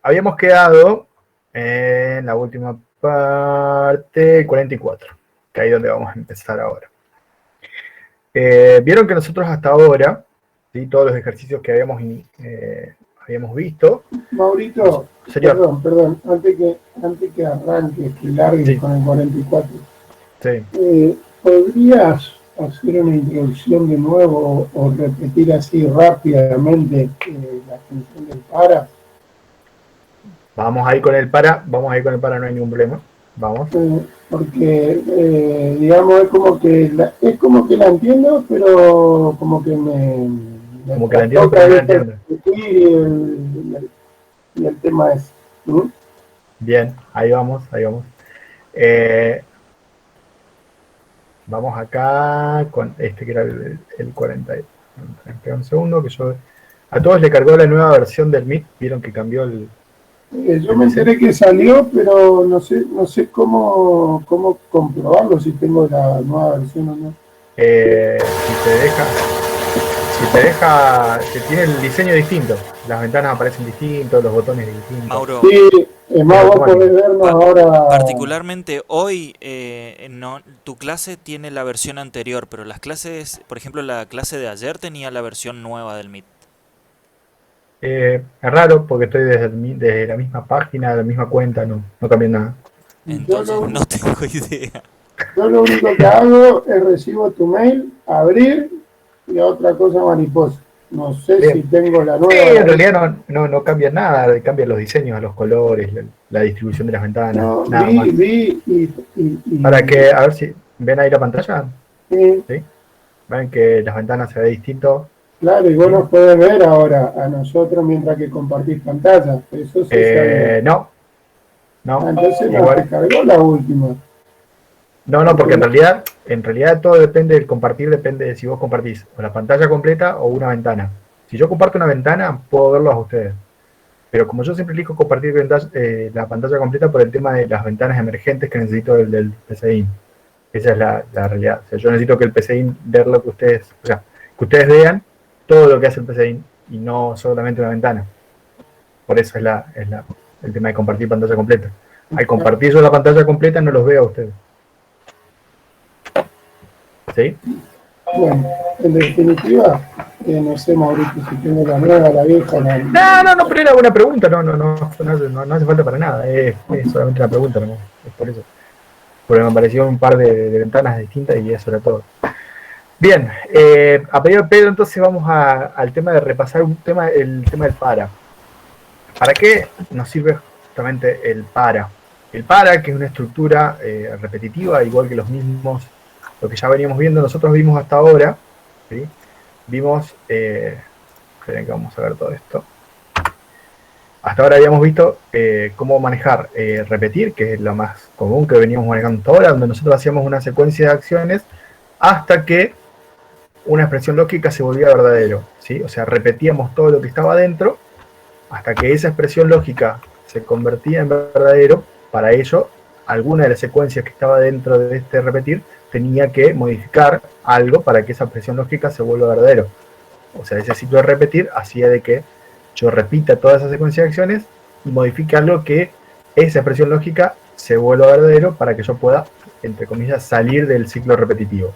habíamos quedado en la última parte, 44, que ahí es donde vamos a empezar ahora. Vieron que nosotros hasta ahora, ¿sí? Todos los ejercicios que habíamos visto. Maurito, Señor. perdón, antes que arranques, que largues sí. Con el 44, sí. ¿Podrías hacer una introducción de nuevo o repetir así rápidamente la función del para? Vamos a ir con el para, no hay ningún problema. Vamos. Porque, digamos, es como que la entiendo, pero como que como que la entiendo, pero no la entiendo. Y el tema es... Bien, ahí vamos. Vamos acá con este que era el 40. Espera un segundo, que yo... A todos le cargó la nueva versión del Meet, vieron que cambió el... Yo me enteré que salió, pero no sé cómo comprobarlo, si tengo la nueva versión o no. Si te deja, que tiene el diseño distinto, las ventanas aparecen distintos, los botones distintos. Mauro, sí, es más, vos podés vernos ahora. Particularmente hoy, tu clase tiene la versión anterior, pero las clases, por ejemplo, la clase de ayer tenía la versión nueva del Meet. Es raro porque estoy desde la misma página, de la misma cuenta, no cambié nada. Entonces no tengo idea. Yo lo único que hago es recibo tu mail, abrir y otra cosa mariposa. No sé bien. Si tengo la nueva. Sí, en realidad no cambia nada, cambian los diseños, los colores, la distribución de las ventanas. No, nada más. Para que, a ver si ven ahí la pantalla. ¿Sí? Ven que las ventanas se ven distinto. Claro, y vos nos podés ver ahora a nosotros mientras que compartís pantalla. Eso se no. Entonces no te cargó la última. No, porque en realidad todo depende del compartir, depende de si vos compartís o la pantalla completa o una ventana. Si yo comparto una ventana, puedo verlos a ustedes. Pero como yo siempre elijo compartir la pantalla completa por el tema de las ventanas emergentes que necesito del PCI. Esa es la realidad. O sea, yo necesito que el PCI ver lo que ustedes, que ustedes vean todo lo que hace el PCI y no solamente una ventana. Por eso es el tema de compartir pantalla completa. Al compartir yo la pantalla completa no los veo a ustedes. ¿Sí? Bueno, en definitiva, no sé, Mauricio, si tengo la nueva, la vieja. No, pero era una pregunta, no hace falta para nada, es solamente una pregunta, ¿no? Es por eso. Porque me apareció un par de ventanas distintas y eso era todo. Bien, a pedido de Pedro, entonces vamos al tema de repasar el tema del para. ¿Para qué nos sirve justamente el para? El para, que es una estructura repetitiva, igual que lo que ya veníamos viendo, nosotros vimos hasta ahora, ¿sí? Vimos, esperen que vamos a ver todo esto. Hasta ahora habíamos visto cómo manejar repetir, que es lo más común que veníamos manejando hasta ahora, donde nosotros hacíamos una secuencia de acciones hasta que una expresión lógica se volvía verdadero, ¿sí? O sea, repetíamos todo lo que estaba dentro hasta que esa expresión lógica se convertía en verdadero. Para ello, alguna de las secuencias que estaba dentro de este repetir tenía que modificar algo para que esa expresión lógica se vuelva verdadero. O sea, ese ciclo de repetir hacía de que yo repita toda esa secuencia de acciones y modifique algo que esa expresión lógica se vuelva verdadero para que yo pueda, entre comillas, salir del ciclo repetitivo.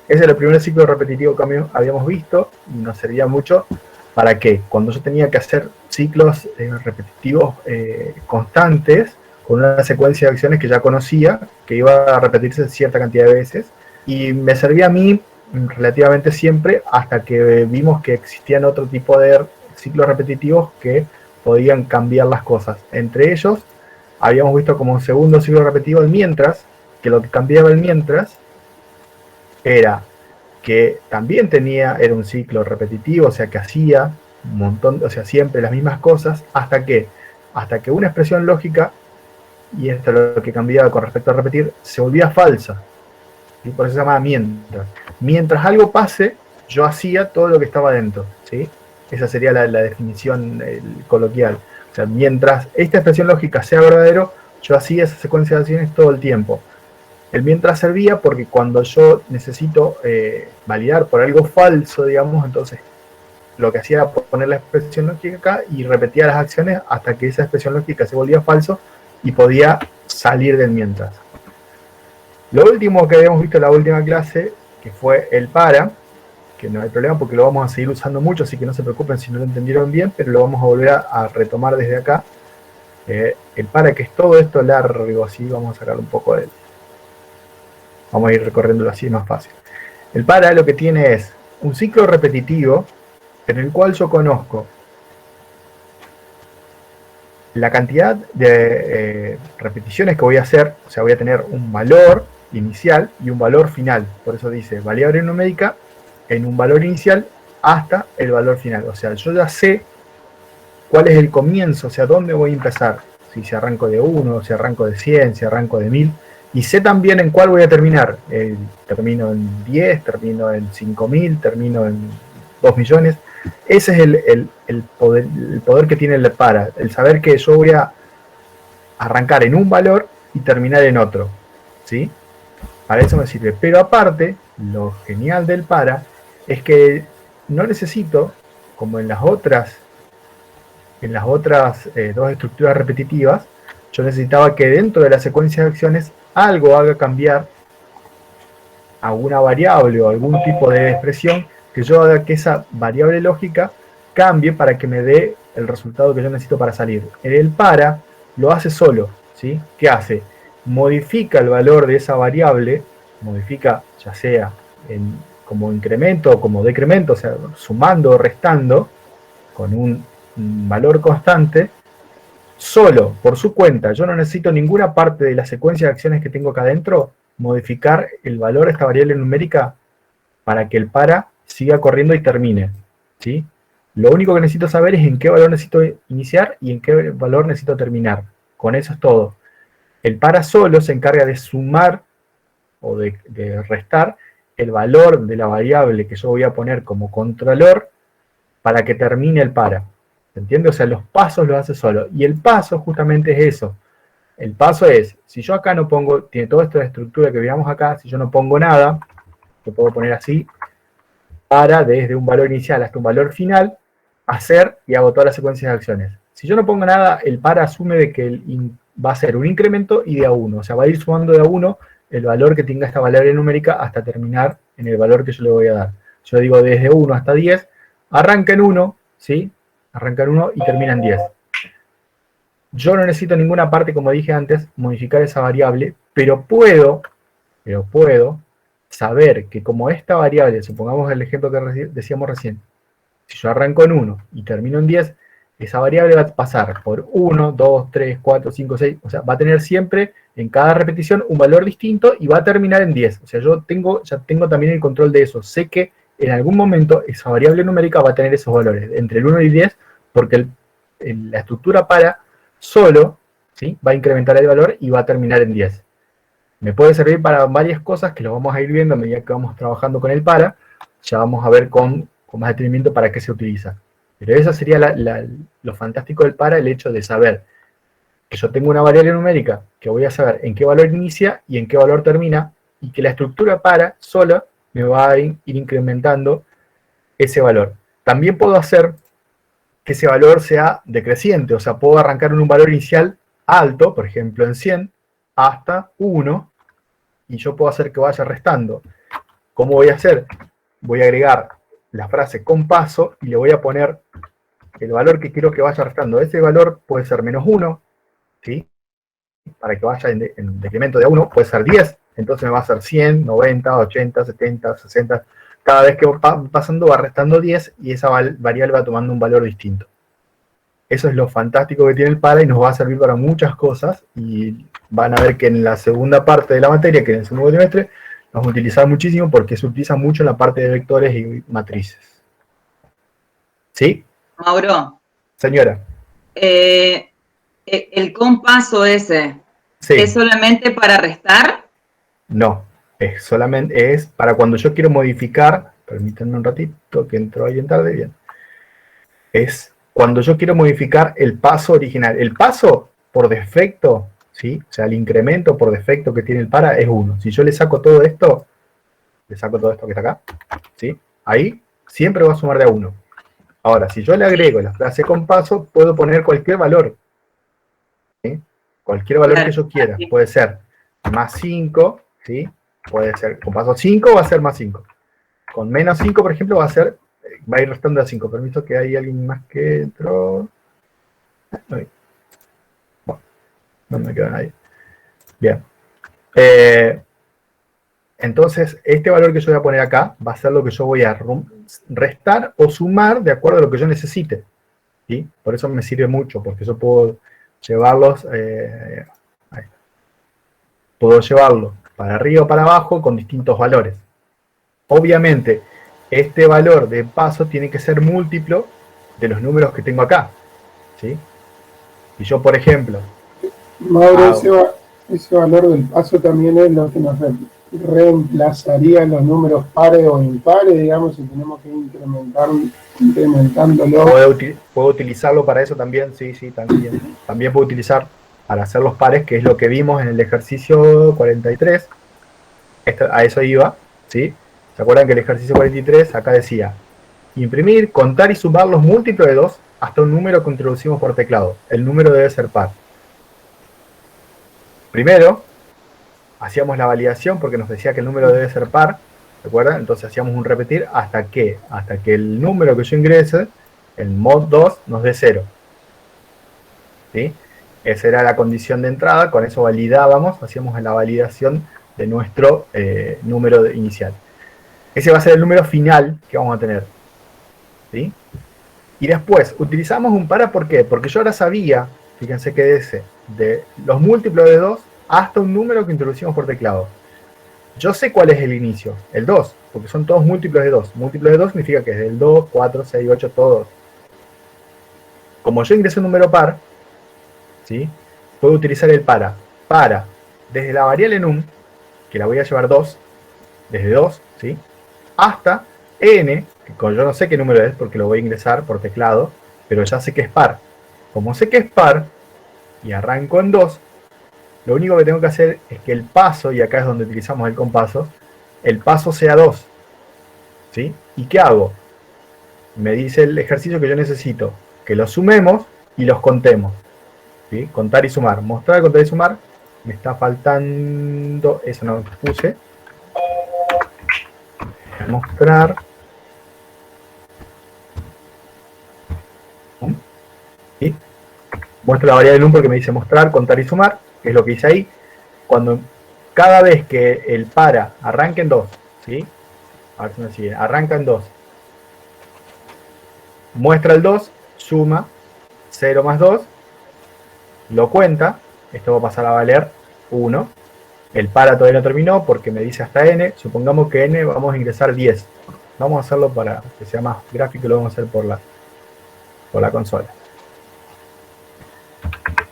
Ese es el primer ciclo repetitivo que habíamos visto y nos servía mucho para que cuando yo tenía que hacer ciclos repetitivos constantes, con una secuencia de acciones que ya conocía, que iba a repetirse cierta cantidad de veces, y me servía a mí relativamente siempre hasta que vimos que existían otro tipo de ciclos repetitivos que podían cambiar las cosas. Entre ellos, habíamos visto como un segundo ciclo repetitivo el mientras, que lo que cambiaba el mientras era que también era un ciclo repetitivo, o sea que hacía un montón, o sea, siempre las mismas cosas, hasta que una expresión lógica, y esto es lo que cambiaba con respecto a repetir, se volvía falsa. Y por eso se llama mientras. Mientras algo pase, yo hacía todo lo que estaba dentro, ¿sí? Esa sería la definición coloquial. O sea, mientras esta expresión lógica sea verdadero, yo hacía esa secuencia de acciones todo el tiempo. El mientras servía porque cuando yo necesito validar por algo falso, digamos, entonces lo que hacía era poner la expresión lógica acá y repetía las acciones hasta que esa expresión lógica se volvía falso y podía salir del mientras. Lo último que habíamos visto en la última clase, que fue el para, que no hay problema porque lo vamos a seguir usando mucho, así que no se preocupen si no lo entendieron bien, pero lo vamos a volver a retomar desde acá. El para, que es todo esto largo, así vamos a sacar un poco de él. Vamos a ir recorriéndolo así, más fácil. El para lo que tiene es un ciclo repetitivo en el cual yo conozco la cantidad de repeticiones que voy a hacer, o sea, voy a tener un valor inicial y un valor final. Por eso dice variable numérica en un valor inicial hasta el valor final. O sea, yo ya sé cuál es el comienzo, o sea, dónde voy a empezar. Si arranco de 1, si arranco de 100, si arranco de 1000. Y sé también en cuál voy a terminar. Termino en 10, termino en 5000, termino en 2 millones. Ese es el poder que tiene el para. El saber que yo voy a arrancar en un valor y terminar en otro. ¿Sí? Para eso me sirve. Pero aparte, lo genial del para es que no necesito, como en las otras dos estructuras repetitivas, yo necesitaba que dentro de la secuencia de acciones algo haga cambiar alguna variable o algún tipo de expresión que yo haga que esa variable lógica cambie para que me dé el resultado que yo necesito para salir. El para lo hace solo, ¿sí? ¿Qué hace? Modifica el valor de esa variable, modifica ya sea como incremento o como decremento, o sea, sumando o restando con un valor constante, solo por su cuenta. Yo no necesito ninguna parte de la secuencia de acciones que tengo acá adentro modificar el valor de esta variable numérica para que el para siga corriendo y termine, ¿sí? Lo único que necesito saber es en qué valor necesito iniciar y en qué valor necesito terminar. Con eso es todo. El para solo se encarga de sumar o de restar el valor de la variable que yo voy a poner como contralor para que termine el para. ¿Se entiende? O sea, los pasos los hace solo. Y el paso justamente es eso. El paso es, si yo acá no pongo, tiene toda esta estructura que veamos acá, si yo no pongo nada, lo puedo poner así, para desde un valor inicial hasta un valor final, hacer y hago todas las secuencias de acciones. Si yo no pongo nada, el para asume de que va a ser un incremento y de a 1. O sea, va a ir sumando de a 1 el valor que tenga esta variable numérica hasta terminar en el valor que yo le voy a dar. Yo digo desde 1 hasta 10, arranca en 1, ¿sí? Arranca en 1 y termina en 10. Yo no necesito ninguna parte, como dije antes, modificar esa variable, pero puedo saber que como esta variable, supongamos el ejemplo que decíamos recién, si yo arranco en 1 y termino en 10, esa variable va a pasar por 1, 2, 3, 4, 5, 6, o sea, va a tener siempre en cada repetición un valor distinto y va a terminar en 10. O sea, yo ya tengo también el control de eso. Sé que en algún momento esa variable numérica va a tener esos valores, entre el 1 y el 10, porque la estructura para solo, ¿sí?, va a incrementar el valor y va a terminar en 10. Me puede servir para varias cosas que lo vamos a ir viendo a medida que vamos trabajando con el para. Ya vamos a ver con más detenimiento para qué se utiliza. Pero eso sería lo fantástico del para, el hecho de saber que yo tengo una variable numérica, que voy a saber en qué valor inicia y en qué valor termina, y que la estructura para sola me va a ir incrementando ese valor. También puedo hacer que ese valor sea decreciente, o sea, puedo arrancar en un valor inicial alto, por ejemplo en 100, hasta 1, y yo puedo hacer que vaya restando. ¿Cómo voy a hacer? Voy a agregar la frase con paso y le voy a poner el valor que quiero que vaya restando. Ese valor puede ser menos 1, ¿sí?, para que vaya en decremento de 1, puede ser 10, entonces me va a ser 100, 90, 80, 70, 60... Cada vez que va pasando va restando 10 y esa variable va tomando un valor distinto. Eso es lo fantástico que tiene el para y nos va a servir para muchas cosas, y van a ver que en la segunda parte de la materia, que en el segundo trimestre, nos vamos a utilizar muchísimo porque se utiliza mucho en la parte de vectores y matrices. ¿Sí? Mauro. Señora. El compaso ese, sí. ¿Es solamente para restar? No. Es para cuando yo quiero modificar, permítanme un ratito que entró bien tarde, bien. Es cuando yo quiero modificar el paso original. El paso por defecto, ¿sí?, o sea, el incremento por defecto que tiene el para es 1. Si yo le saco todo esto que está acá, ¿sí?, ahí siempre va a sumar de a 1. Ahora, si yo le agrego la frase con paso, puedo poner cualquier valor. ¿Sí? Cualquier valor que yo quiera. Puede ser más 5, ¿sí? Puede ser con paso 5 va a ser más 5. Con menos 5, por ejemplo, va a ir restando a 5. Permiso que hay alguien más que entró. Bueno, no me queda nadie. Bien. Entonces, este valor que yo voy a poner acá va a ser lo que yo voy a restar o sumar de acuerdo a lo que yo necesite. ¿Sí? Por eso me sirve mucho, porque yo puedo llevarlos, puedo llevarlo para arriba o para abajo con distintos valores. Obviamente, este valor de paso tiene que ser múltiplo de los números que tengo acá. ¿Sí? Y yo, por ejemplo... Mauro, ese valor del paso también es lo que nos reemplazaría los números pares o impares, digamos, si tenemos que incrementándolo. Puedo utilizarlo para eso también, sí, también. También puedo utilizar para hacer los pares, que es lo que vimos en el ejercicio 43. A eso iba, ¿sí? ¿Se acuerdan que el ejercicio 43 acá decía imprimir, contar y sumar los múltiplos de 2 hasta un número que introducimos por teclado? El número debe ser par. Primero, hacíamos la validación porque nos decía que el número debe ser par, ¿se acuerdan? Entonces hacíamos un repetir hasta que el número que yo ingrese, el mod 2, nos dé 0. ¿Sí? Esa era la condición de entrada, con eso validábamos, hacíamos la validación de nuestro número inicial. Ese va a ser el número final que vamos a tener. ¿Sí? Y después, utilizamos un para, ¿por qué? Porque yo ahora sabía, fíjense que de los múltiplos de 2 hasta un número que introducimos por teclado. Yo sé cuál es el inicio, el 2, porque son todos múltiplos de 2. Múltiplos de 2 significa que es del 2, 4, 6, 8, todos. Como yo ingreso un número par, ¿sí? Puedo utilizar el para, desde la variable num, que la voy a llevar 2, desde 2, ¿sí? Hasta n, que yo no sé qué número es porque lo voy a ingresar por teclado, pero ya sé que es par. Como sé que es par, y arranco en 2, lo único que tengo que hacer es que el paso, y acá es donde utilizamos el compaso, el paso sea 2. ¿Sí? ¿Y qué hago? Me dice el ejercicio que yo necesito que los sumemos y los contemos. ¿Sí? Contar y sumar. Mostrar, contar y sumar. Me está faltando... Eso no lo puse. Mostrar. ¿Sí? Muestro la variable num porque me dice mostrar, contar y sumar, que es lo que hice ahí. Cada vez que el para arranque en 2, ¿sí? A ver si me siguen. Arranca en 2. Muestra el 2, suma 0 más 2, lo cuenta. Esto va a pasar a valer 1. El para todavía no terminó porque me dice hasta n. Supongamos que n vamos a ingresar 10. Vamos a hacerlo para que sea más gráfico, lo vamos a hacer por la consola.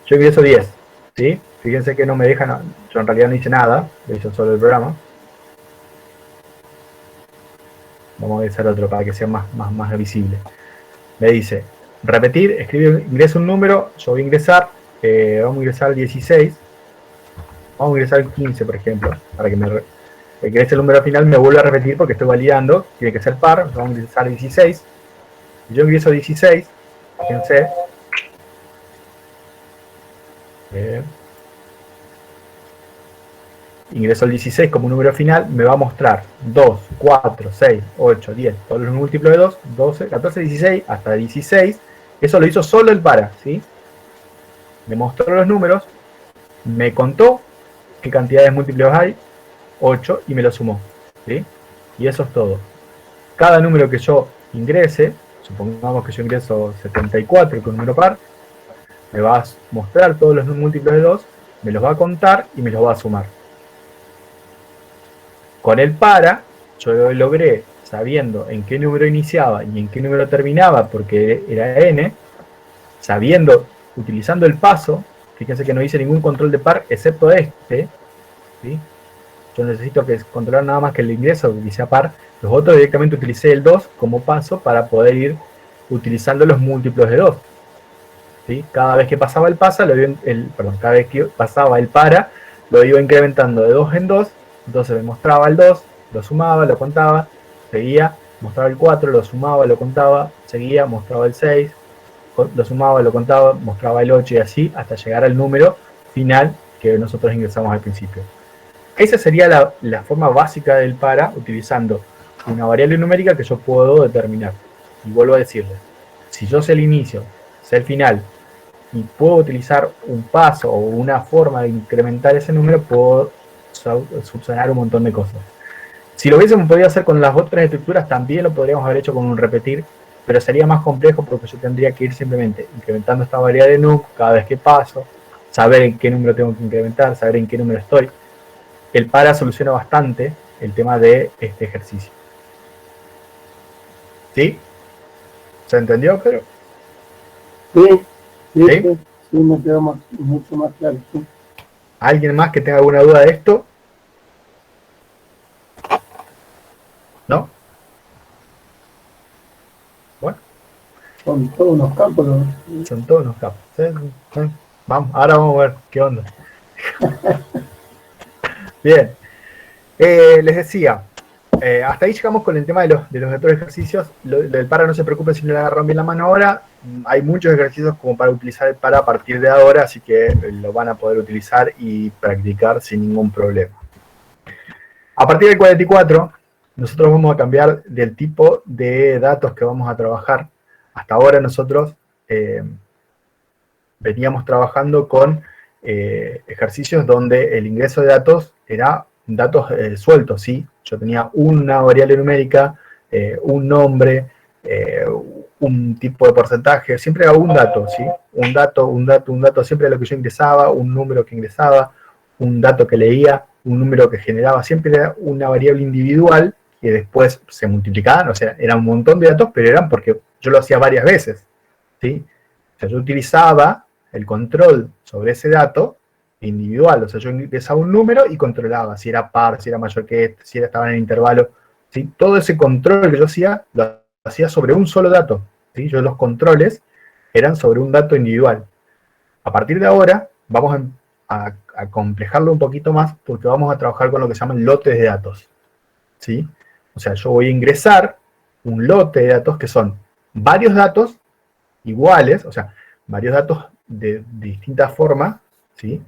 Yo ingreso 10, ¿sí? Fíjense que no me deja, yo en realidad no hice nada, lo hizo solo el programa. Vamos a ingresar otro para que sea más visible. Me dice, repetir, ingresa un número, yo voy a ingresar, vamos a ingresar 16, vamos a ingresar 15, por ejemplo, para que me ingrese el número final, me vuelva a repetir porque estoy validando, tiene que ser par, vamos a ingresar 16, yo ingreso 16, fíjense, ingreso el 16 como número final, me va a mostrar 2, 4, 6, 8, 10, todos los múltiplos de 2, 12, 14, 16, hasta 16. Eso lo hizo solo el para, ¿sí? Me mostró los números, me contó qué cantidad de múltiplos hay, 8, y me lo sumó, ¿sí? Y eso es todo. Cada número que yo ingrese, supongamos que yo ingreso 74 con número par, me va a mostrar todos los múltiplos de 2, me los va a contar y me los va a sumar. Con el para, yo logré, sabiendo en qué número iniciaba y en qué número terminaba, porque era n, utilizando el paso, fíjense que no hice ningún control de par, excepto este, ¿sí? Yo necesito controlar nada más que el ingreso, que sea par. Los otros directamente utilicé el 2 como paso para poder ir utilizando los múltiplos de 2. ¿Sí? Cada vez que pasaba cada vez que pasaba el para, lo iba incrementando de 2 en 2, entonces me mostraba el 2, lo sumaba, lo contaba, seguía, mostraba el 4, lo sumaba, lo contaba, seguía, mostraba el 6, lo sumaba, lo contaba, mostraba el 8 y así hasta llegar al número final que nosotros ingresamos al principio. Esa sería la forma básica del para, utilizando una variable numérica que yo puedo determinar. Y vuelvo a decirles, si yo sé el inicio, sé el final, y puedo utilizar un paso o una forma de incrementar ese número, puedo subsanar un montón de cosas. Si lo hubiésemos podido hacer con las otras estructuras, también lo podríamos haber hecho con un repetir, pero sería más complejo porque yo tendría que ir simplemente incrementando esta variable de num cada vez que paso, saber en qué número tengo que incrementar, saber en qué número estoy. El para soluciona bastante el tema de este ejercicio. ¿Sí? ¿Se entendió, Pedro? Sí, me quedó mucho más claro. Sí. ¿Alguien más que tenga alguna duda de esto? ¿No? Bueno. Son todos unos campos, ¿no? Son todos unos campos. Vamos, ahora vamos a ver qué onda. Bien. Les decía, hasta ahí llegamos con el tema de los otros ejercicios. Del para no se preocupen si no le agarran bien la mano ahora. Hay muchos ejercicios como para utilizar el para a partir de ahora, así que lo van a poder utilizar y practicar sin ningún problema. A partir del 44, nosotros vamos a cambiar del tipo de datos que vamos a trabajar. Hasta ahora nosotros veníamos trabajando con ejercicios donde el ingreso de datos era datos sueltos, ¿sí? Yo tenía una variable numérica, un nombre, un tipo de porcentaje, siempre era un dato, ¿sí? Un dato, siempre era lo que yo ingresaba, un número que ingresaba, un dato que leía, un número que generaba, siempre era una variable individual que después se multiplicaban, o sea, era un montón de datos, pero eran porque yo lo hacía varias veces, ¿sí? O sea, yo utilizaba el control sobre ese dato individual, o sea, yo ingresaba un número y controlaba si era par, si era mayor que este, si estaba en el intervalo, ¿sí? Todo ese control que yo hacía, lo hacía sobre un solo dato, ¿sí? Yo los controles eran sobre un dato individual. A partir de ahora, vamos a complejarlo un poquito más porque vamos a trabajar con lo que se llaman lotes de datos, ¿sí? O sea, yo voy a ingresar un lote de datos que son varios datos iguales, o sea, varios datos de distintas formas, ¿sí?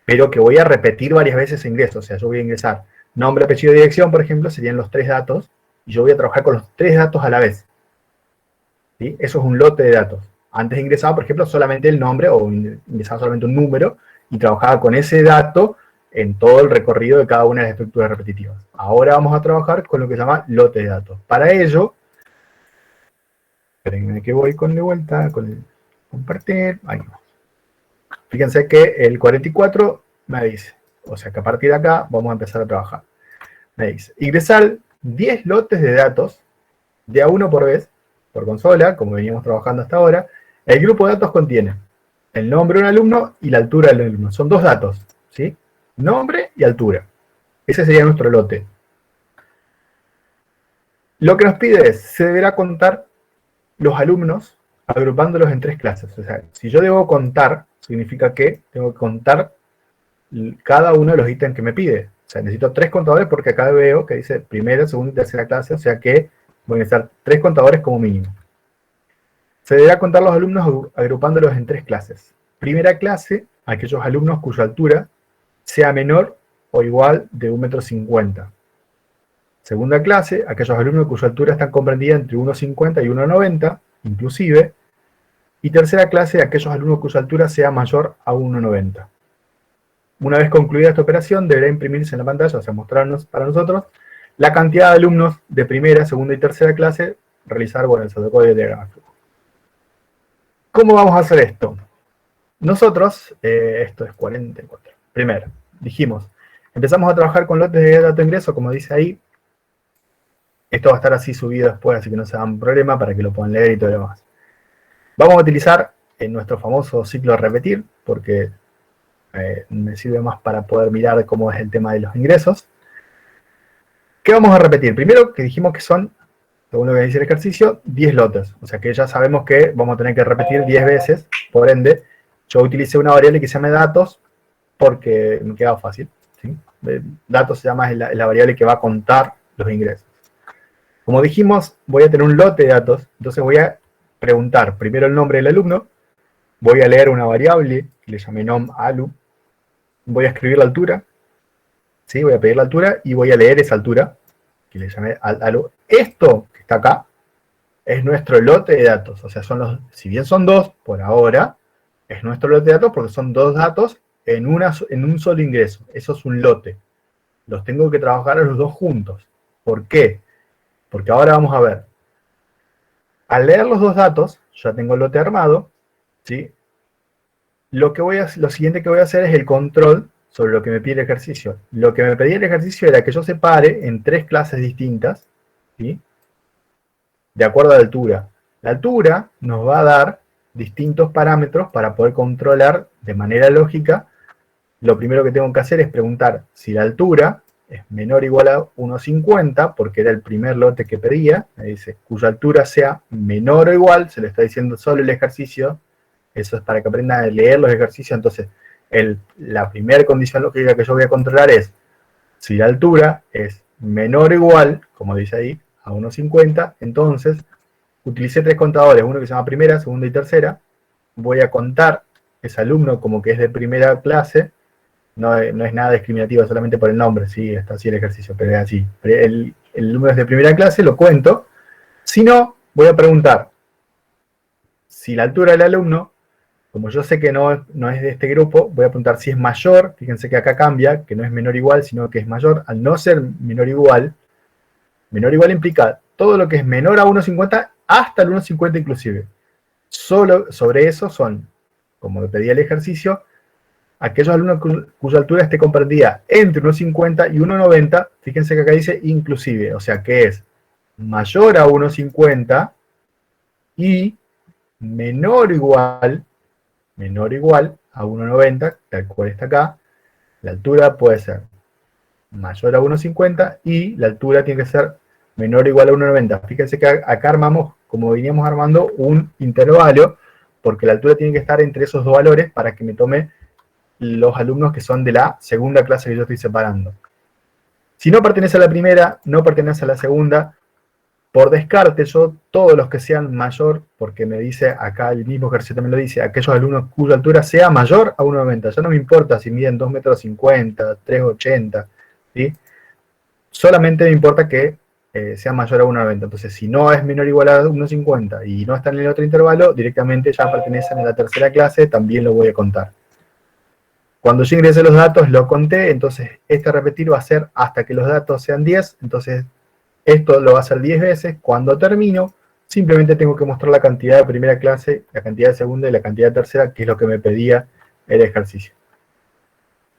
Pero que voy a repetir varias veces ingreso. O sea, yo voy a ingresar nombre, apellido y dirección, por ejemplo, serían los 3 datos, y yo voy a trabajar con los 3 datos a la vez, ¿sí? Eso es un lote de datos. Antes ingresaba, por ejemplo, solamente el nombre, o ingresaba solamente un número, y trabajaba con ese dato en todo el recorrido de cada una de las estructuras repetitivas. Ahora vamos a trabajar con lo que se llama lote de datos. Para ello, espérenme que voy con de vuelta, con el compartir, ahí va. Fíjense que el 44 me dice, o sea que a partir de acá vamos a empezar a trabajar. Me dice, ingresar 10 lotes de datos, de a uno por vez, por consola, como veníamos trabajando hasta ahora. El grupo de datos contiene el nombre de un alumno y la altura del alumno. Son 2 datos, ¿sí? Nombre y altura. Ese sería nuestro lote. Lo que nos pide es, se deberá contar los alumnos agrupándolos en 3 clases. O sea, si yo debo contar, significa que tengo que contar cada uno de los ítems que me pide. O sea, necesito 3 contadores porque acá veo que dice primera, segunda y tercera clase, o sea que voy a necesitar 3 contadores como mínimo. Se deberá contar los alumnos agrupándolos en 3 clases. Primera clase, aquellos alumnos cuya altura sea menor o igual de 1,50 m. Segunda clase, aquellos alumnos cuya altura está comprendida entre 1,50 y 1,90 m, inclusive. Y tercera clase, aquellos alumnos cuya altura sea mayor a 1,90 m. Una vez concluida esta operación, deberá imprimirse en la pantalla, o sea, mostrarnos para nosotros, la cantidad de alumnos de primera, segunda y tercera clase, realizar, bueno, el pseudocódigo de gráfico. ¿Cómo vamos a hacer esto? Nosotros, esto es 44. Primero, dijimos, empezamos a trabajar con lotes de dato de ingreso, como dice ahí. Esto va a estar así subido después, así que no se hagan problema para que lo puedan leer y todo lo demás. Vamos a utilizar nuestro famoso ciclo de repetir, porque me sirve más para poder mirar cómo es el tema de los ingresos. ¿Qué vamos a repetir? Primero, que dijimos que son, según lo que dice el ejercicio, 10 lotes. O sea que ya sabemos que vamos a tener que repetir 10 veces. Por ende, yo utilicé una variable que se llama datos porque me queda fácil, ¿sí? Datos se llama la variable que va a contar los ingresos. Como dijimos, voy a tener un lote de datos, entonces voy a preguntar primero el nombre del alumno, voy a leer una variable que le llamé nom_alu, voy a escribir la altura, ¿sí? Voy a pedir la altura y voy a leer esa altura, que le llamé alu. Esto que está acá es nuestro lote de datos, o sea, si bien son dos, por ahora, es nuestro lote de datos porque son dos datos en un solo ingreso. Eso es un lote. Los tengo que trabajar a los dos juntos. ¿Por qué? Porque ahora vamos a ver. Al leer los dos datos, ya tengo el lote armado, ¿sí? Lo siguiente que voy a hacer es el control sobre lo que me pide el ejercicio. Lo que me pedía el ejercicio era que yo separe en 3 clases distintas, ¿sí? De acuerdo a la altura. La altura nos va a dar distintos parámetros para poder controlar de manera lógica. Lo primero que tengo que hacer es preguntar si la altura es menor o igual a 1,50, porque era el primer lote que pedía. Me dice, cuya altura sea menor o igual, se le está diciendo solo el ejercicio. Eso es para que aprendan a leer los ejercicios. Entonces, la primera condición lógica que yo voy a controlar es si la altura es menor o igual, como dice ahí, a 1,50, entonces utilicé 3 contadores, uno que se llama primera, segunda y tercera. Voy a contar ese alumno como que es de primera clase. No es nada discriminativo, solamente por el nombre, sí, está así el ejercicio, pero es así. El alumno es de primera clase, lo cuento. Si no, voy a preguntar si la altura del alumno, como yo sé que no es de este grupo, voy a preguntar si es mayor. Fíjense que acá cambia, que no es menor o igual, sino que es mayor. Al no ser menor o igual implica todo lo que es menor a 1,50 hasta el 1,50 inclusive. Solo sobre eso son, como pedía el ejercicio, aquellos alumnos cuya altura esté comprendida entre 1,50 y 1,90, fíjense que acá dice inclusive, o sea que es mayor a 1,50 y menor o igual a 1,90, tal cual está acá. La altura puede ser mayor a 1,50 y la altura tiene que ser menor o igual a 1,90. Fíjense que acá armamos, como veníamos armando, un intervalo, porque la altura tiene que estar entre esos dos valores para que me tome los alumnos que son de la segunda clase que yo estoy separando. Si no pertenece a la primera, no pertenece a la segunda, por descarte yo todos los que sean mayor, porque me dice acá el mismo ejercicio también lo dice, aquellos alumnos cuya altura sea mayor a 1,90. Ya no me importa si miden 2,50 m, 3,80 m, ¿sí? Solamente me importa que sea mayor a 1,90. Entonces, si no es menor o igual a 1,50 y no está en el otro intervalo, directamente ya pertenecen a la tercera clase, también lo voy a contar. Cuando yo ingresé los datos, lo conté, entonces este repetir va a ser hasta que los datos sean 10, entonces esto lo va a hacer 10 veces. Cuando termino, simplemente tengo que mostrar la cantidad de primera clase, la cantidad de segunda y la cantidad de tercera, que es lo que me pedía el ejercicio.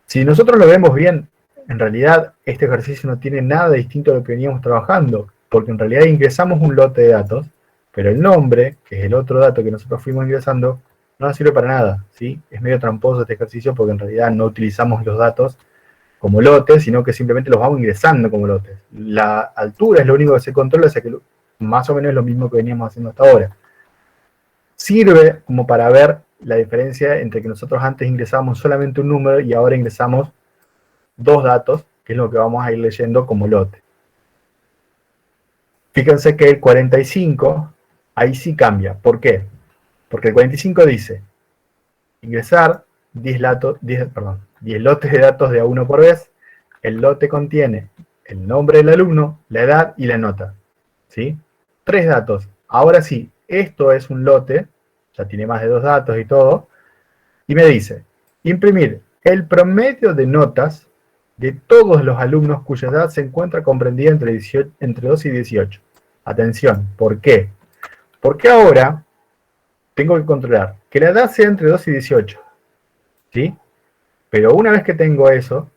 Si nosotros lo vemos bien, en realidad este ejercicio no tiene nada distinto a lo que veníamos trabajando, porque en realidad ingresamos un lote de datos, pero el nombre, que es el otro dato que nosotros fuimos ingresando, no nos sirve para nada, ¿sí? Es medio tramposo este ejercicio porque en realidad no utilizamos los datos como lotes, sino que simplemente los vamos ingresando como lotes. La altura es lo único que se controla, o sea que más o menos es lo mismo que veníamos haciendo hasta ahora. Sirve como para ver la diferencia entre que nosotros antes ingresábamos solamente un número y ahora ingresamos dos datos, que es lo que vamos a ir leyendo como lote. Fíjense que el 45, ahí sí cambia. ¿Por qué? Porque el 45 dice, ingresar 10 lotes de datos de a uno por vez. El lote contiene el nombre del alumno, la edad y la nota, ¿sí? 3 datos. Ahora sí, esto es un lote, ya tiene más de 2 datos y todo, y me dice, imprimir el promedio de notas de todos los alumnos cuya edad se encuentra comprendida entre 2 y 18. Atención, ¿por qué? Porque ahora tengo que controlar que la edad sea entre 2 y 18, ¿sí? Pero una vez que tengo eso,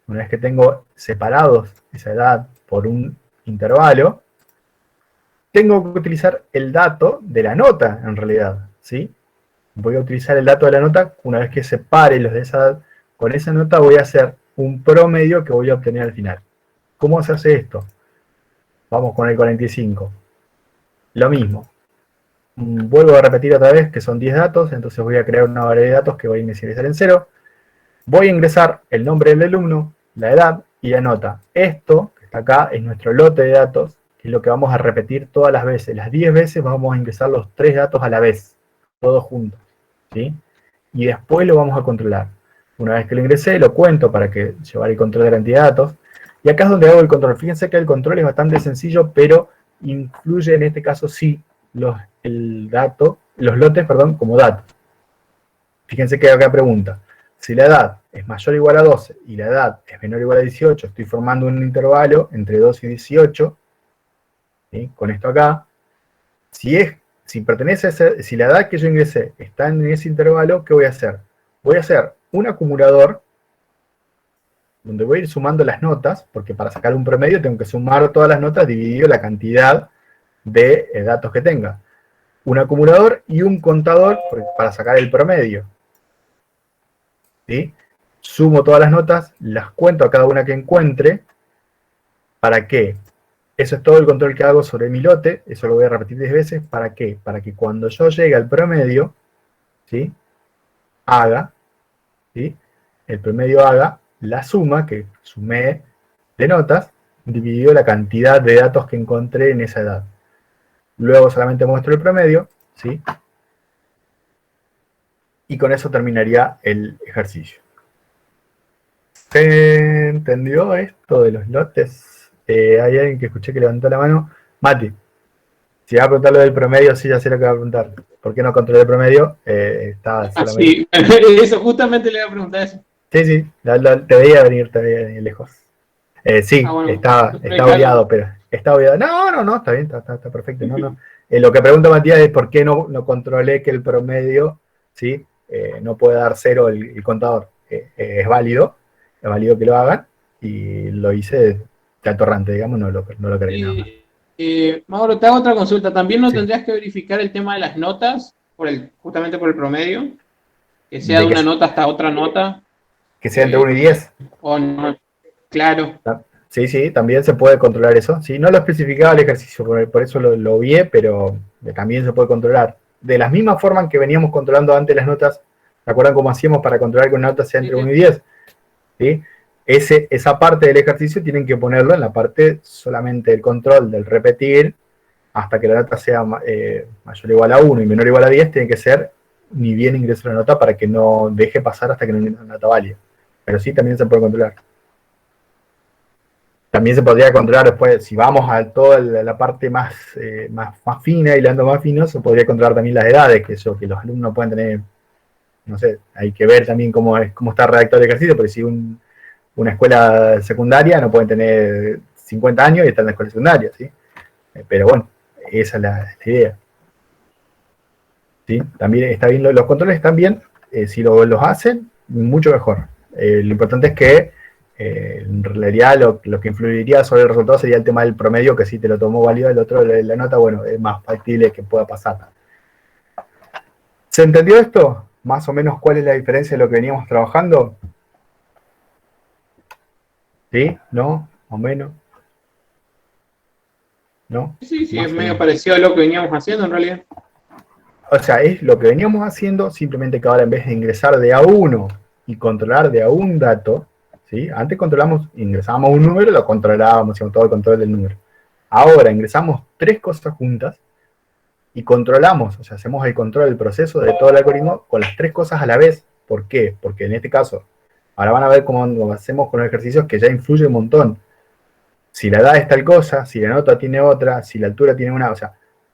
una vez que tengo separados esa edad por un intervalo, tengo que utilizar el dato de la nota, en realidad, ¿sí? Voy a utilizar el dato de la nota, una vez que separe los de esa edad, con esa nota voy a hacer un promedio que voy a obtener al final. ¿Cómo se hace esto? Vamos con el 45. Lo mismo. Vuelvo a repetir otra vez que son 10 datos, entonces voy a crear una variedad de datos que voy a inicializar en 0. Voy a ingresar el nombre del alumno, la edad y la nota. Esto, que está acá, es nuestro lote de datos, que es lo que vamos a repetir todas las veces. Las 10 veces vamos a ingresar los 3 datos a la vez, todos juntos, ¿sí? Y después lo vamos a controlar. Una vez que lo ingresé, lo cuento para que llevar el control de la cantidad de datos. Y acá es donde hago el control. Fíjense que el control es bastante sencillo, pero incluye en este caso sí los lotes, como datos. Fíjense que acá pregunta, si la edad es mayor o igual a 12 y la edad es menor o igual a 18, estoy formando un intervalo entre 12 y 18, ¿sí? Con esto acá. Si pertenece a si la edad que yo ingresé está en ese intervalo, ¿qué voy a hacer? Voy a hacer un acumulador donde voy a ir sumando las notas, porque para sacar un promedio tengo que sumar todas las notas dividido la cantidad de datos que tenga. Un acumulador y un contador para sacar el promedio. ¿Sí? Sumo todas las notas, las cuento a cada una que encuentre. ¿Para qué? Eso es todo el control que hago sobre mi lote. Eso lo voy a repetir 10 veces. ¿Para qué? Para que cuando yo llegue al promedio, ¿sí? El promedio haga la suma que sumé de notas, dividido la cantidad de datos que encontré en esa edad. Luego solamente muestro el promedio, ¿sí? Y con eso terminaría el ejercicio. ¿Se entendió esto de los lotes? Hay alguien que escuché que levantó la mano. Mati, si va a preguntar lo del promedio, sí, ya sé lo que va a preguntar. ¿Por qué no controlé el promedio? Estaba solamente... Sí, eso, justamente le iba a preguntar eso. Sí, te veía venir lejos. Sí, bueno, está obviado, pero está obviado. No, está bien, está perfecto. No. Lo que pregunta Matías es por qué no controlé que el promedio, ¿sí? No puede dar 0 el contador. Es válido que lo hagan, y lo hice de atorrante, digamos, no lo creí nada más. Mauro, te hago otra consulta. ¿También no Sí. tendrías que verificar el tema de las notas, justamente por el promedio? Que sea de ¿De qué? una nota hasta otra nota. Que sea entre 1 y 10. O no. Claro. Sí, también se puede controlar eso. Sí, no lo especificaba el ejercicio, por eso lo vi, pero también se puede controlar. De la misma forma en que veníamos controlando antes las notas, ¿se acuerdan cómo hacíamos para controlar que una nota sea entre 1 y 10? ¿Sí? Esa parte del ejercicio tienen que ponerlo en la parte solamente del control, del repetir, hasta que la nota sea mayor o igual a 1 y menor o igual a 10, tiene que ser ni bien ingreso la nota para que no deje pasar hasta que no ingrese la nota válida. Pero sí, también se puede controlar. También se podría controlar después, si vamos a toda la parte más fina, hilando más fino, se podría controlar también las edades, que los alumnos pueden tener, no sé, hay que ver también cómo está redactado el ejercicio, porque si una escuela secundaria no pueden tener 50 años y están en la escuela secundaria, ¿sí? Pero bueno, esa es la idea. ¿Sí? También está bien, los controles están bien, si los hacen, mucho mejor. Lo importante es que en realidad lo que influiría sobre el resultado sería el tema del promedio, que si te lo tomó válido el otro, la nota, bueno, es más factible que pueda pasar. ¿Se entendió esto? Más o menos cuál es la diferencia de lo que veníamos trabajando. ¿Sí? ¿No? ¿O menos? ¿No? Sí, Más es o medio menos. parecido a lo que veníamos haciendo en realidad. O sea, es lo que veníamos haciendo, simplemente que ahora en vez de ingresar de a uno y controlar de a un dato, ¿sí? Antes ingresábamos un número, lo controlábamos, hacíamos todo el control del número. Ahora ingresamos 3 cosas juntas y controlamos, o sea, hacemos el control del proceso de todo el algoritmo con las 3 cosas a la vez. ¿Por qué? Porque en este caso, ahora van a ver cómo lo hacemos con los ejercicios, que ya influye un montón. Si la edad es tal cosa, si la nota tiene otra, si la altura tiene una, o sea,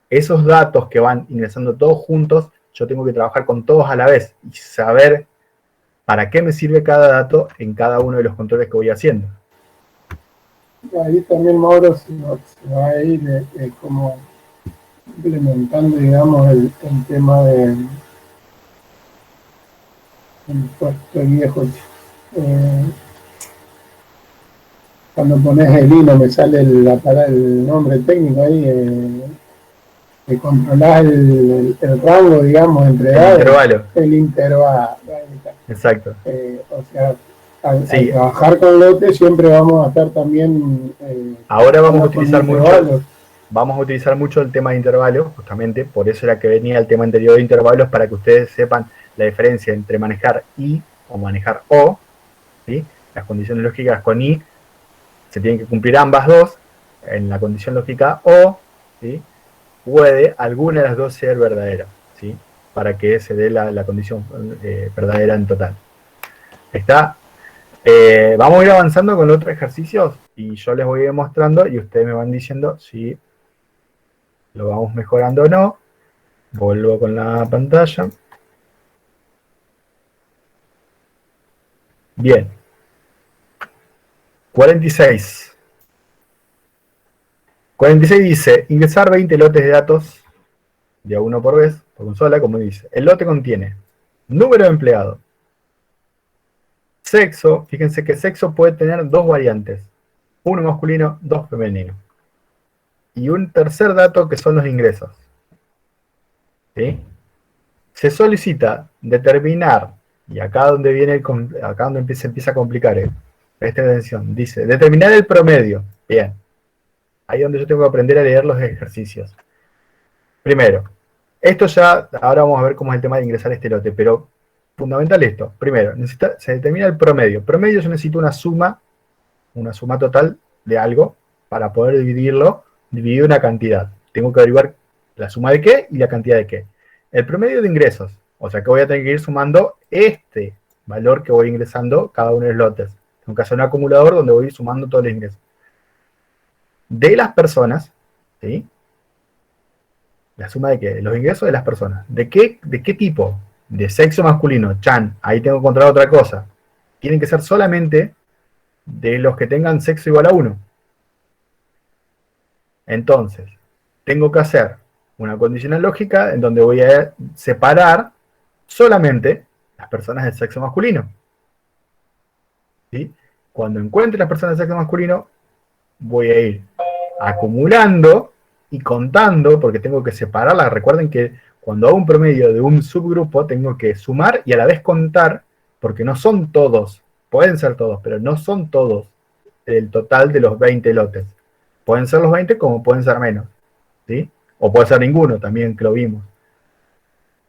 esos datos que van ingresando todos juntos, yo tengo que trabajar con todos a la vez y saber para qué me sirve cada dato en cada uno de los controles que voy haciendo. Ahí también, Mauro, se va a ir como implementando, digamos, el tema de... Estoy viejo. Cuando pones el hilo me sale el nombre técnico ahí, que controlar el rango, digamos, entre edades. Intervalo. El intervalo. Exacto. O sea, al trabajar con lotes siempre vamos a estar también... ahora vamos a utilizar mucho el tema de intervalos, justamente, por eso era que venía el tema anterior de intervalos, para que ustedes sepan la diferencia entre manejar y o manejar o, ¿sí? Las condiciones lógicas con y se tienen que cumplir ambas dos, en la condición lógica o, ¿sí? Puede alguna de las dos ser verdadera, ¿sí? Para que se dé la condición verdadera en total. ¿Está? Vamos a ir avanzando con otros ejercicios y yo les voy a ir mostrando y ustedes me van diciendo si lo vamos mejorando o no. Vuelvo con la pantalla. Bien. 46. 46 dice, ingresar 20 lotes de datos de a uno por vez, por consola, como dice. El lote contiene número de empleado, sexo, fíjense que sexo puede tener dos variantes, uno masculino, dos femenino. Y un tercer dato que son los ingresos. ¿Sí? Se solicita determinar, y acá donde viene acá donde se empieza a complicar, presten atención, dice, determinar el promedio. Bien. Ahí es donde yo tengo que aprender a leer los ejercicios. Primero, esto ya, ahora vamos a ver cómo es el tema de ingresar este lote, pero fundamental esto. Primero, se determina el promedio. Promedio yo necesito una suma total de algo para poder dividir una cantidad. Tengo que averiguar la suma de qué y la cantidad de qué. El promedio de ingresos, o sea que voy a tener que ir sumando este valor que voy ingresando cada uno de los lotes. Tengo que hacer un acumulador donde voy a ir sumando todos los ingresos. De las personas, ¿sí? ¿La suma de qué? Los ingresos de las personas. ¿De qué tipo? De sexo masculino. Chan, ahí tengo que encontrar otra cosa. Tienen que ser solamente de los que tengan sexo igual a 1. Entonces, tengo que hacer una condicional lógica en donde voy a separar solamente las personas del sexo masculino. ¿Sí? Cuando encuentre las personas del sexo masculino, voy a ir acumulando y contando, porque tengo que separarlas. Recuerden que cuando hago un promedio de un subgrupo, tengo que sumar y a la vez contar, porque no son todos, pueden ser todos, pero no son todos el total de los 20 lotes. Pueden ser los 20 como pueden ser menos, ¿sí? O puede ser ninguno, también que lo vimos.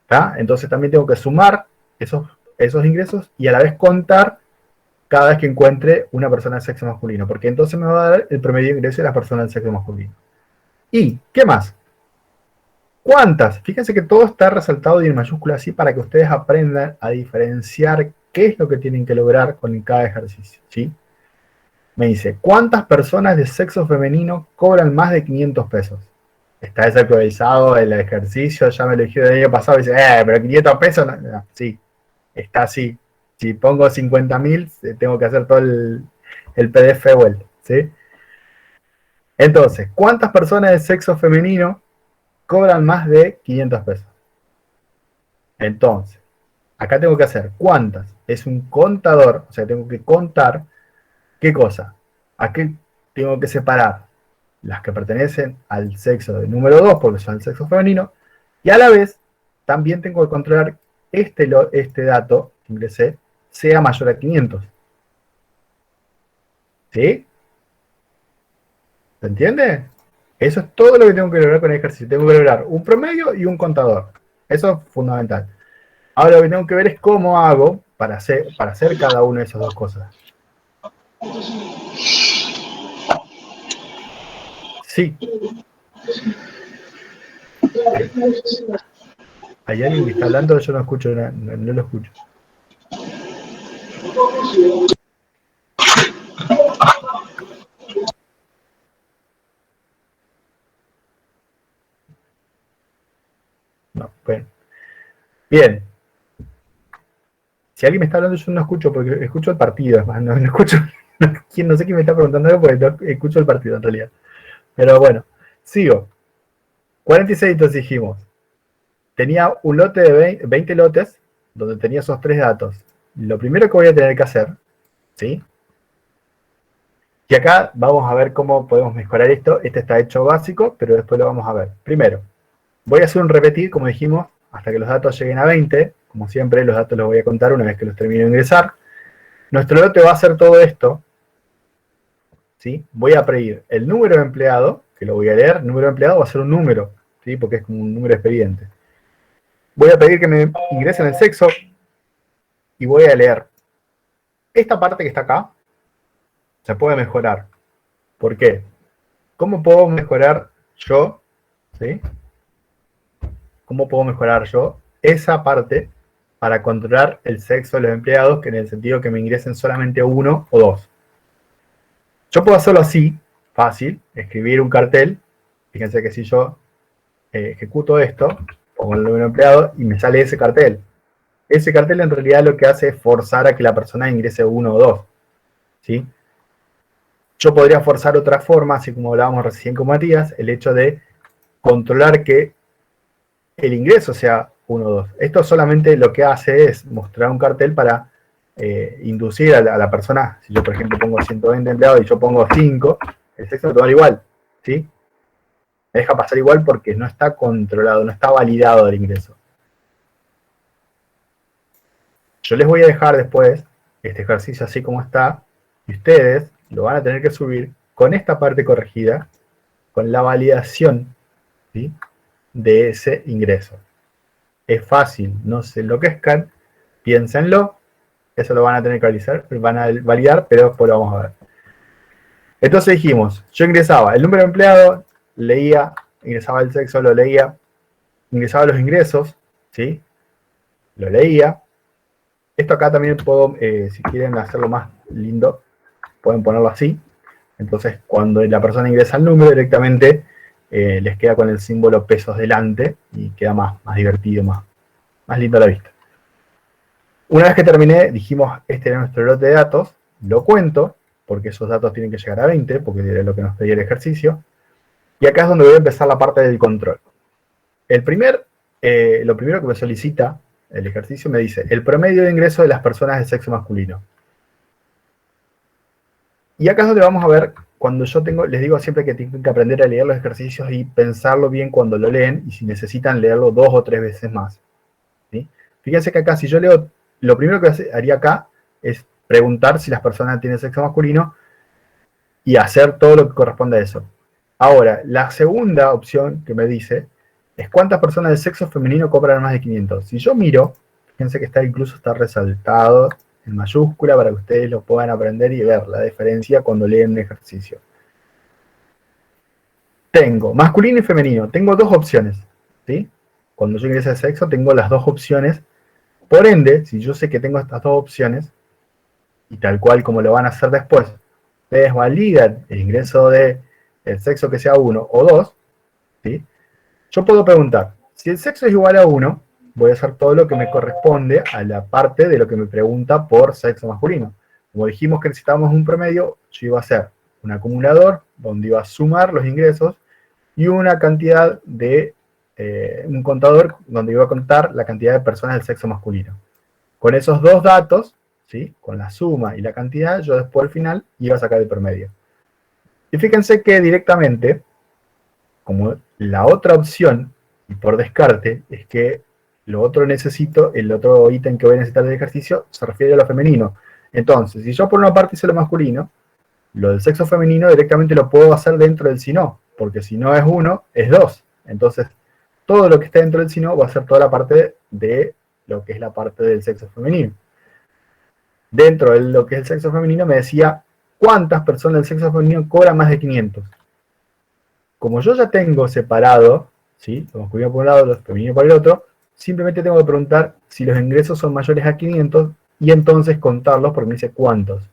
¿Está? Entonces también tengo que sumar esos ingresos y a la vez contar cada vez que encuentre una persona del sexo masculino, porque entonces me va a dar el promedio de ingreso de las personas del sexo masculino. ¿Y qué más? ¿Cuántas? Fíjense que todo está resaltado y en mayúsculas así para que ustedes aprendan a diferenciar qué es lo que tienen que lograr con cada ejercicio, ¿sí? Me dice, ¿cuántas personas de sexo femenino cobran más de 500 pesos? Está desactualizado el ejercicio, ya me lo dije el año pasado y dice, pero 500 pesos, no, sí, está así. Si pongo 50.000, tengo que hacer todo el PDF de vuelta, ¿sí? Entonces, ¿cuántas personas de sexo femenino cobran más de 500 pesos? Entonces, acá tengo que hacer ¿cuántas? Es un contador, o sea, tengo que contar ¿qué cosa? Aquí tengo que separar las que pertenecen al sexo del número 2, porque son el sexo femenino, y a la vez también tengo que controlar este dato que ingresé sea mayor a 500. ¿Sí? ¿Se entiende? Eso es todo lo que tengo que lograr con el ejercicio. Tengo que lograr un promedio y un contador. Eso es fundamental. Ahora lo que tengo que ver es cómo hago para hacer cada una de esas dos cosas. Sí. ¿Hay alguien que está hablando? Yo no escucho, no lo escucho. No, bueno. Bien. Si alguien me está hablando, yo no escucho, porque escucho el partido. No escucho. No sé quién me está preguntando algo, porque no escucho el partido en realidad. Pero bueno, sigo. 46, entonces dijimos. Tenía un lote de 20 lotes, donde tenía esos tres datos. Lo primero que voy a tener que hacer, ¿sí? Y acá vamos a ver cómo podemos mejorar esto. Este está hecho básico, pero después lo vamos a ver. Primero, voy a hacer un repetir, como dijimos, hasta que los datos lleguen a 20. Como siempre, los datos los voy a contar una vez que los termine de ingresar. Nuestro lote va a hacer todo esto, ¿sí? Voy a pedir el número de empleado, que lo voy a leer. El número de empleado va a ser un número, ¿sí? Porque es como un número expediente. Voy a pedir que me ingresen el sexo y voy a leer. Esta parte que está acá se puede mejorar. ¿Por qué? ¿Cómo puedo mejorar yo? ¿Sí? ¿Cómo puedo mejorar yo esa parte para controlar el sexo de los empleados, que en el sentido que me ingresen solamente uno o dos? Yo puedo hacerlo así, fácil, escribir un cartel. Fíjense que si yo ejecuto esto, pongo el número de empleados y me sale ese cartel. Ese cartel en realidad lo que hace es forzar a que la persona ingrese uno o dos, ¿sí? Yo podría forzar otra forma, así como hablábamos recién con Matías, el hecho de controlar que el ingreso sea 1 o 2. Esto solamente lo que hace es mostrar un cartel para inducir a la persona. Si yo, por ejemplo, pongo 120 empleados y yo pongo 5, el sexo me toma igual, ¿sí? Me deja pasar igual porque no está controlado, no está validado el ingreso. Yo les voy a dejar después este ejercicio así como está, y ustedes lo van a tener que subir con esta parte corregida, con la validación, ¿sí?, de ese ingreso. Es fácil, no se enloquezcan, piénsenlo, eso lo van a tener que validar, pero después lo vamos a ver. Entonces dijimos, yo ingresaba el número de empleado, leía, ingresaba el sexo, lo leía, ingresaba los ingresos, ¿sí?, lo leía. Esto acá también puedo, si quieren hacerlo más lindo, pueden ponerlo así. Entonces, cuando la persona ingresa el número, directamente les queda con el símbolo pesos delante y queda más divertido, más lindo a la vista. Una vez que terminé, dijimos, este era nuestro lote de datos, lo cuento, porque esos datos tienen que llegar a 20, porque era lo que nos pedía el ejercicio. Y acá es donde voy a empezar la parte del control. Lo primero que me solicita el ejercicio me dice, el promedio de ingreso de las personas de sexo masculino. Y acá es donde vamos a ver, cuando yo les digo siempre que tienen que aprender a leer los ejercicios y pensarlo bien cuando lo leen, y si necesitan leerlo 2 o 3 veces más, ¿sí? Fíjense que acá, si yo leo, lo primero que haría acá es preguntar si las personas tienen sexo masculino y hacer todo lo que corresponde a eso. Ahora, la segunda opción que me dice es cuántas personas de sexo femenino cobran más de 500. Si yo miro, fíjense que incluso está resaltado en mayúscula para que ustedes lo puedan aprender y ver la diferencia cuando leen un ejercicio. Tengo masculino y femenino, tengo 2 opciones, ¿sí? Cuando yo ingreso a sexo tengo las 2 opciones. Por ende, si yo sé que tengo estas 2 opciones, y tal cual como lo van a hacer después, ustedes validan el ingreso del sexo que sea 1 o 2, ¿sí? Yo puedo preguntar, si el sexo es igual a 1, voy a hacer todo lo que me corresponde a la parte de lo que me pregunta por sexo masculino. Como dijimos que necesitábamos un promedio, yo iba a hacer un acumulador donde iba a sumar los ingresos y una cantidad de, un contador donde iba a contar la cantidad de personas del sexo masculino. Con esos 2 datos, ¿sí?, con la suma y la cantidad, yo después al final iba a sacar el promedio. Y fíjense que directamente, como la otra opción, y por descarte, es que lo otro necesito, el otro ítem que voy a necesitar del ejercicio, se refiere a lo femenino. Entonces, si yo por una parte hice lo masculino, lo del sexo femenino directamente lo puedo hacer dentro del si no, porque si no es 1, es 2. Entonces, todo lo que está dentro del si no va a ser toda la parte de lo que es la parte del sexo femenino. Dentro de lo que es el sexo femenino me decía cuántas personas del sexo femenino cobran más de 500. Como yo ya tengo separado, ¿sí?, lo masculino por un lado, lo femenino por el otro, simplemente tengo que preguntar si los ingresos son mayores a 500 y entonces contarlos porque me dice cuántos.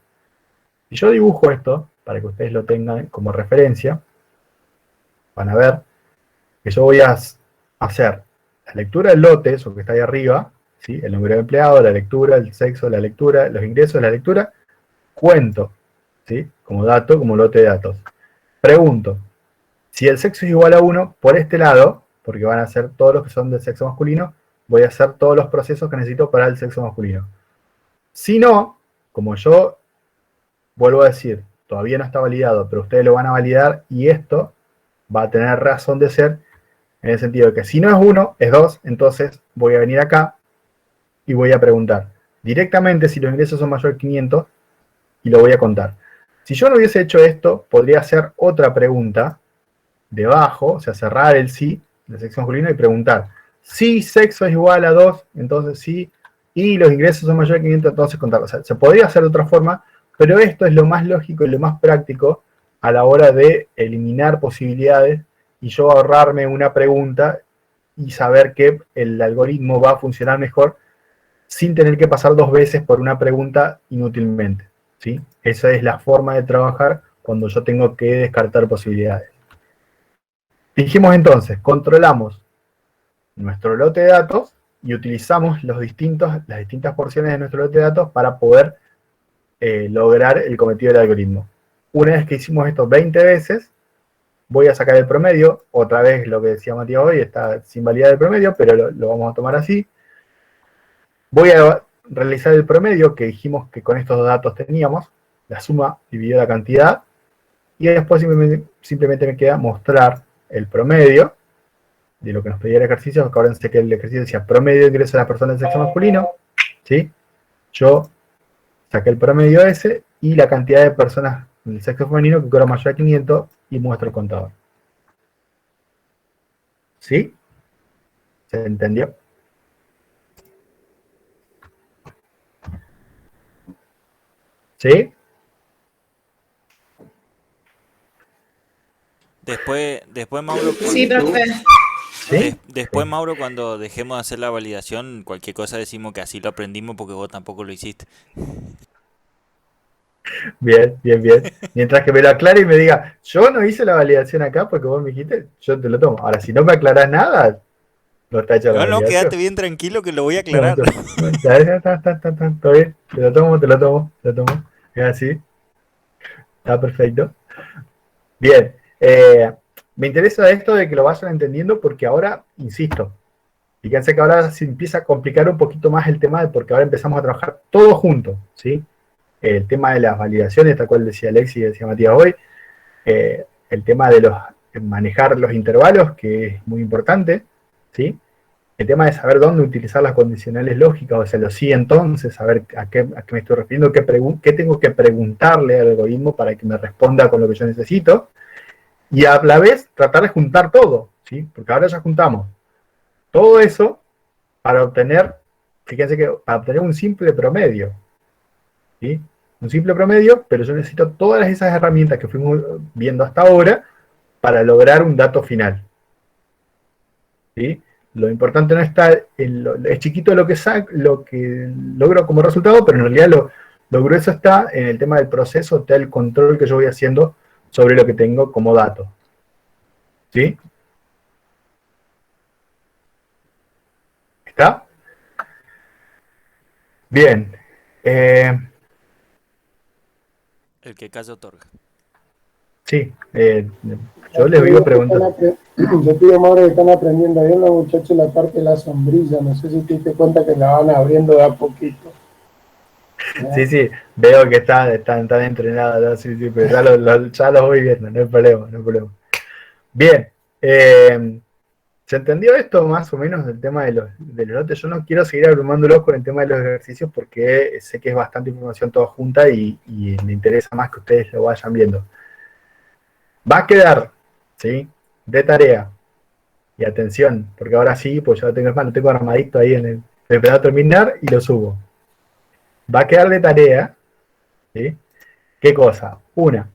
Si yo dibujo esto, para que ustedes lo tengan como referencia, van a ver que yo voy a hacer la lectura del lote, eso que está ahí arriba, ¿sí?, el número de empleados, la lectura, el sexo, la lectura, los ingresos, la lectura, cuento, ¿sí?, como dato, como lote de datos. Pregunto, si el sexo es igual a 1, por este lado, porque van a ser todos los que son del sexo masculino, voy a hacer todos los procesos que necesito para el sexo masculino. Si no, como yo vuelvo a decir, todavía no está validado, pero ustedes lo van a validar y esto va a tener razón de ser en el sentido de que si no es 1, es 2, entonces voy a venir acá y voy a preguntar directamente si los ingresos son mayores a 500 y lo voy a contar. Si yo no hubiese hecho esto, podría hacer otra pregunta debajo, o sea, cerrar el sí del sexo masculino y preguntar si sexo es igual a 2, entonces sí, y los ingresos son mayores a 500, entonces contar. O sea, se podría hacer de otra forma, pero esto es lo más lógico y lo más práctico a la hora de eliminar posibilidades y yo ahorrarme una pregunta y saber que el algoritmo va a funcionar mejor sin tener que pasar 2 veces por una pregunta inútilmente, ¿sí? Esa es la forma de trabajar cuando yo tengo que descartar posibilidades. Dijimos entonces, controlamos nuestro lote de datos y utilizamos las distintas porciones de nuestro lote de datos para poder lograr el cometido del algoritmo. Una vez que hicimos esto 20 veces, voy a sacar el promedio. Otra vez lo que decía Matías hoy, está sin validar el promedio, pero lo vamos a tomar así. Voy a realizar el promedio que dijimos que con estos datos teníamos, la suma dividido la cantidad, y después simplemente me queda mostrar el promedio de lo que nos pedía el ejercicio. Acuérdense que el ejercicio decía promedio de ingreso de las personas del sexo masculino, ¿sí? Yo saqué el promedio ese y la cantidad de personas del sexo femenino que cobra mayor a 500 y muestro el contador. ¿Sí? ¿Se entendió? ¿Sí? Después Mauro, Sí, profe. ¿Sí? después Mauro, cuando dejemos de hacer la validación, cualquier cosa decimos que así lo aprendimos porque vos tampoco lo hiciste. Bien, bien, bien. Mientras que me lo aclare y me diga, yo no hice la validación acá porque vos me dijiste, yo te lo tomo. Ahora, si no me aclarás nada, no está hecha la No, validación. quédate bien tranquilo que lo voy a aclarar. Ya, está bien. Te lo tomo. Es así. Está perfecto. Bien. Me interesa esto de que lo vayan entendiendo porque ahora, insisto, fíjense que ahora se empieza a complicar un poquito más el tema porque ahora empezamos a trabajar todos juntos, ¿sí? El tema de las validaciones, tal cual decía Alexis y decía Matías hoy, el tema de manejar los intervalos, que es muy importante, ¿sí? El tema de saber dónde utilizar las condicionales lógicas, o sea, los sí entonces, saber a qué me estoy refiriendo, qué tengo que preguntarle al algoritmo para que me responda con lo que yo necesito, y a la vez tratar de juntar todo, ¿sí? Porque ahora ya juntamos todo eso para obtener, fíjense que para obtener un simple promedio, ¿sí? Un simple promedio, pero yo necesito todas esas herramientas que fuimos viendo hasta ahora para lograr un dato final, ¿sí? Lo importante no está es chiquito lo que logro como resultado, pero en realidad lo grueso está en el tema del proceso, del control que yo voy haciendo sobre lo que tengo como dato, ¿sí? ¿Está? Bien. El que calla otorga. Sí, yo les iba a preguntar. Yo pido, Mauro, que están aprendiendo bien los muchachos la parte de la sombrilla. No sé si te diste cuenta que la van abriendo de a poquito. Sí, veo que están entrenados, sí, pero ya los voy viendo, no hay problema. Bien, ¿se entendió esto más o menos del tema de los lotes? Yo no quiero seguir abrumándolos con el tema de los ejercicios porque sé que es bastante información toda junta y me interesa más que ustedes lo vayan viendo. Va a quedar, ¿sí? De tarea, y atención, porque ahora sí, pues ya lo tengo armadito ahí en el esperado a terminar y lo subo. Va a quedar de tarea, ¿sí? ¿Qué cosa? Una,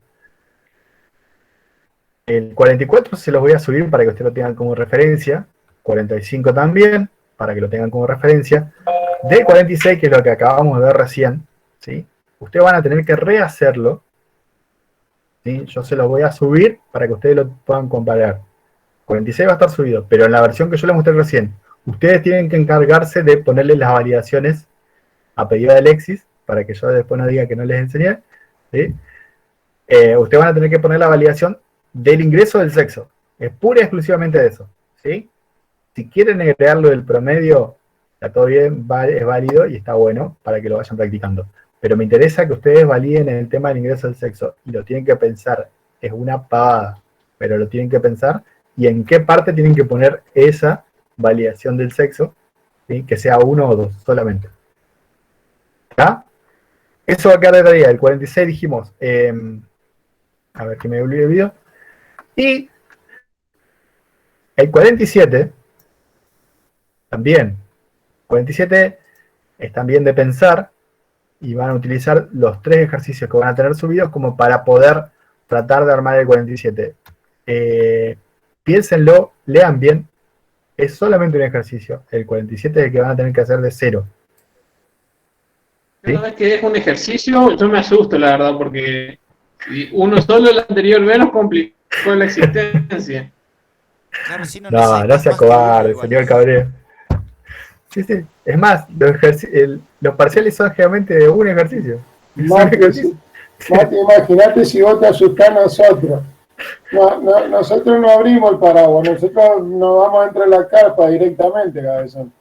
el 44 se los voy a subir para que ustedes lo tengan como referencia, 45 también, para que lo tengan como referencia. Del 46, que es lo que acabamos de ver recién, ¿sí? Ustedes van a tener que rehacerlo, ¿sí? Yo se los voy a subir para que ustedes lo puedan comparar. 46 va a estar subido, pero en la versión que yo les mostré recién, ustedes tienen que encargarse de ponerle las validaciones a pedido de Alexis, para que yo después no diga que no les enseñé, ¿sí? Ustedes van a tener que poner la validación del ingreso del sexo. Es pura y exclusivamente de eso, ¿sí? Si quieren agregarlo del promedio, está todo bien, es válido y está bueno para que lo vayan practicando. Pero me interesa que ustedes validen el tema del ingreso del sexo y lo tienen que pensar. Es una pavada, pero lo tienen que pensar. Y en qué parte tienen que poner esa validación del sexo, ¿sí? Que sea 1 o 2 solamente. ¿Está? Eso va a quedar de tarea. El 46 dijimos, a ver que me olvidé el video. Y el 47, también. 47 es también de pensar y van a utilizar los 3 ejercicios que van a tener subidos como para poder tratar de armar el 47. Piénsenlo, lean bien. Es solamente un ejercicio. El 47 es el que van a tener que hacer de cero. ¿Sí? Cada vez que dejo un ejercicio, yo me asusto, la verdad, porque si uno solo el anterior vez nos complicó la existencia. Claro, sí, no No, no necesitas sea más que uno cobarde, igual. señor Cabrera. Sí, sí. Es más, los parciales son generalmente de un ejercicio. Es un Mati, ejercicio. imagínate si vos te asustás a nosotros. Nosotros no abrimos el paraguas, nosotros nos vamos entre la carpa directamente, cabezón.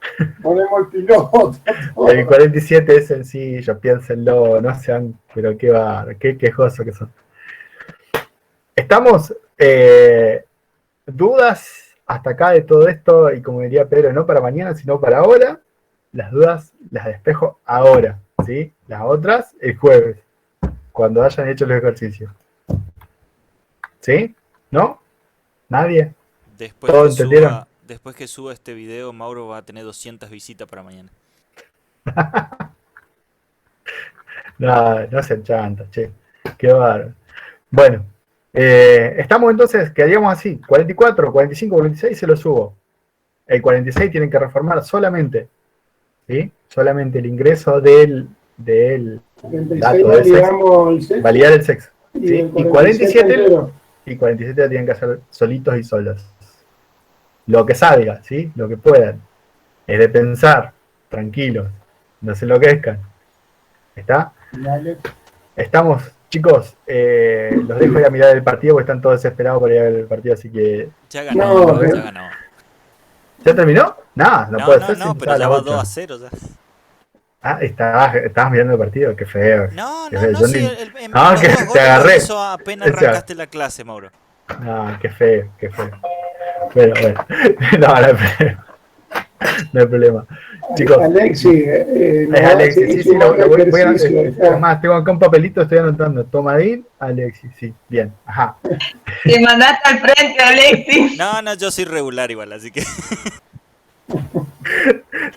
Ponemos el piloto. Todo. El 47 es sencillo, piénsenlo, no sean, pero qué quejoso que son. Estamos, dudas hasta acá de todo esto, y como diría Pedro, no para mañana, sino para ahora. Las dudas las despejo ahora, ¿sí? Las otras el jueves, cuando hayan hecho los ejercicios. ¿Sí? ¿No? ¿Nadie? ¿Todos entendieron? Después que suba este video, Mauro va a tener 200 visitas para mañana. No se enchanta, che. Qué bárbaro. Bueno, estamos entonces, quedaríamos así, 44, 45, 46 se lo subo. El 46 tienen que reformar solamente, ¿sí? Solamente el ingreso del dato del sexo, validar el sexo. ¿Sí? Y 47 lo tienen que hacer solitos y solos. Lo que salga, ¿sí? Lo que puedan. Es de pensar, tranquilos, no se enloquezcan. ¿Está? Dale. Estamos, chicos, los dejo ir a mirar el partido porque están todos desesperados por ir a ver el partido, así que... Ya ganó, ya ganó. ¿Ya terminó? No puede ser. No, pero ya va 2-0 ya. Ah, estabas mirando el partido, qué feo. No, qué feo. no, sí, No, que te agarré. Eso apenas arrancaste la clase, Mauro. No, qué feo. Bueno, no hay problema. Chicos, Alexis, Alexis, sí, voy a, además, tengo acá un papelito, estoy anotando. Tomadín, Alexis, sí, bien, ajá. Te mandaste al frente, Alexis. No, yo soy regular igual, así que...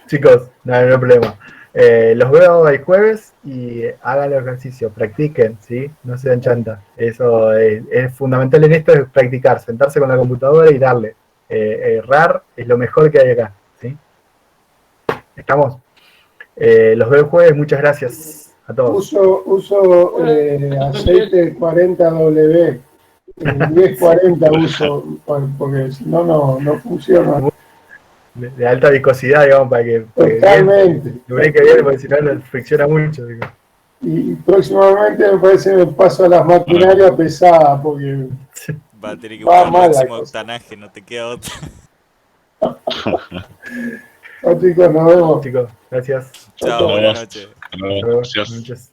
Chicos, no hay problema. Los veo el jueves y hagan el ejercicio, practiquen, ¿sí? No se den chanta. Eso es fundamental en esto, es practicar, sentarse con la computadora y darle. Errar es lo mejor que hay acá, ¿sí? ¿Estamos? Los veo el jueves, muchas gracias a todos. Uso aceite 40W, 1040 uso, porque si no funciona. De alta viscosidad, digamos, para que Totalmente. lubrique bien, porque si no fricciona mucho. Digo. Y próximamente me parece que me paso a las maquinarias pesadas, porque va a tener que buscar máximo octanaje, no te queda otra. Chicos, nos vemos. Chicos, gracias. Chao, buenas noches. Gracias. Buenas noches.